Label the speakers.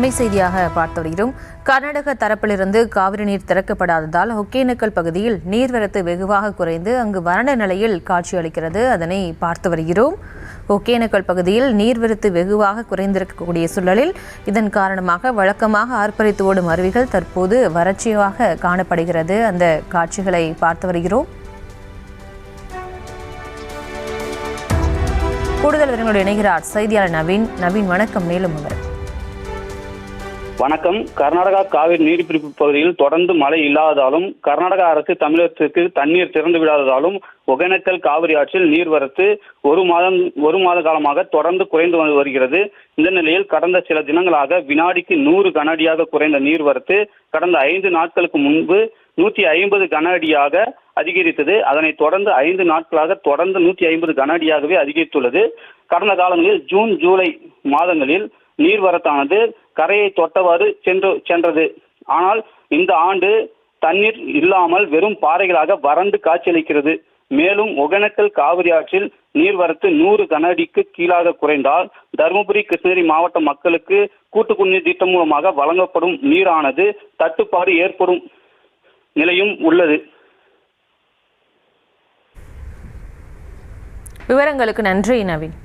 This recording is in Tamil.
Speaker 1: அண்மை செய்தியாக பார்த்து வருகிறோம். கர்நாடக தரப்பிலிருந்து காவிரி நீர் திறக்கப்படாததால் ஒகேனக்கல் பகுதியில் நீர்வரத்து வெகுவாக குறைந்து அங்கு வறண்ட நிலையில் காட்சியளிக்கிறது. அதனை பார்த்து வருகிறோம். ஒகேனக்கல் பகுதியில் நீர்வரத்து வெகுவாக குறைந்திருக்கக்கூடிய சூழலில் இதன் காரணமாக வழக்கமாக ஆர்ப்பரித்து ஓடும் அருவிகள் தற்போது வறட்சியாக காணப்படுகிறது. அந்த காட்சிகளை பார்த்து வருகிறோம். கூடுதல் விவரங்களோடு இணைகிறார் செய்தியாளர் நவீன். வணக்கம். மேலும்
Speaker 2: வணக்கம். கர்நாடகா காவிரி நீர்பிடிப்பு பகுதியில் தொடர்ந்து மழை இல்லாததாலும் கர்நாடக அரசு தமிழகத்திற்கு தண்ணீர் திறந்து விடாததாலும் ஒகேனக்கல் காவிரி ஆற்றில் நீர்வரத்து ஒரு மாத காலமாக தொடர்ந்து குறைந்து வருகிறது. இந்த நிலையில் கடந்த சில தினங்களாக வினாடிக்கு 100 கன அடியாக குறைந்த நீர்வரத்து கடந்த 5 நாட்களுக்கு முன்பு 150 கன அடியாக அதிகரித்தது. அதனைத் தொடர்ந்து 5 நாட்களாக தொடர்ந்து 150 கன அடியாகவே அதிகரித்துள்ளது. கடந்த காலங்களில் ஜூன் ஜூலை மாதங்களில் நீர்வரத்தானது கரையை தொட்டவாறு சென்றது. ஆனால் இந்த ஆண்டு தண்ணீர் இல்லாமல் வெறும் பாறைகளாக வறண்டு காட்சியளிக்கிறது. மேலும் ஒகேனக்கல் காவிரி ஆற்றில் நீர்வரத்து 100 கன அடிக்கு கீழாக குறைந்தால் தருமபுரி கிருஷ்ணகிரி மாவட்ட மக்களுக்கு கூட்டு குடிநீர் திட்டம் மூலமாக வழங்கப்படும் நீரானது தட்டுப்பாடு ஏற்படும் நிலையும் உள்ளது.
Speaker 1: விவரங்களுக்கு நன்றி நவீன்.